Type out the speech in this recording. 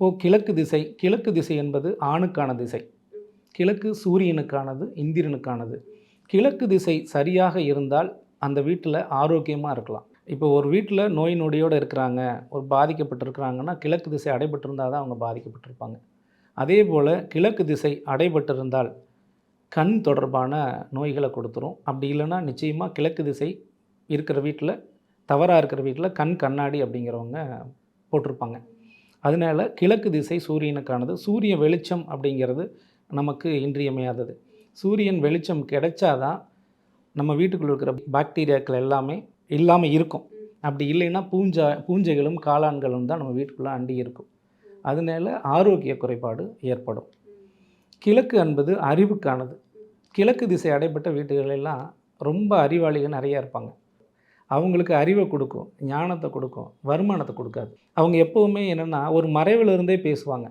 இப்போது கிழக்கு திசை என்பது ஆணுக்கான திசை. கிழக்கு சூரியனுக்கானது, இந்திரனுக்கானது. கிழக்கு திசை சரியாக இருந்தால் அந்த வீட்டில் ஆரோக்கியமாக இருக்கலாம். இப்போ ஒரு வீட்டில் நோய் நொடியோடு இருக்கிறாங்க, ஒரு பாதிக்கப்பட்டிருக்கிறாங்கன்னா கிழக்கு திசை அடைபட்டிருந்தால் தான் அவங்க பாதிக்கப்பட்டிருப்பாங்க. அதே போல் கிழக்கு திசை அடைபட்டிருந்தால் கண் தொடர்பான நோய்களை கொடுத்துரும். அப்படி இல்லைன்னா நிச்சயமாக கிழக்கு திசை இருக்கிற வீட்டில், தவறாக இருக்கிற வீட்டில் கண்ணாடி அப்படிங்கிறவங்க போட்டிருப்பாங்க. அதனால் கிழக்கு திசை சூரியனுக்கானது. சூரிய வெளிச்சம் அப்படிங்கிறது நமக்கு இன்றியமையாதது. சூரியன் வெளிச்சம் கிடைச்சாதான் நம்ம வீட்டுக்குள்ளே இருக்கிற பாக்டீரியாக்கள் எல்லாமே இல்லாமல் இருக்கும். அப்படி இல்லைன்னா பூஞ்சைகளும் காளான்களும் தான் நம்ம வீட்டுக்குள்ளே அண்டி இருக்கும். அதனால ஆரோக்கிய குறைபாடு ஏற்படும். கிழக்கு என்பது அறிவுக்கானது. கிழக்கு திசை அடைபட்ட வீடுகளெல்லாம் ரொம்ப அறிவாளிகள் நிறையா இருப்பாங்க. அவங்களுக்கு அறிவை கொடுக்கும், ஞானத்தை கொடுக்கும், வருமானத்தை கொடுக்காது. அவங்க எப்போவுமே என்னென்னா ஒரு மறைவில் இருந்தே பேசுவாங்க.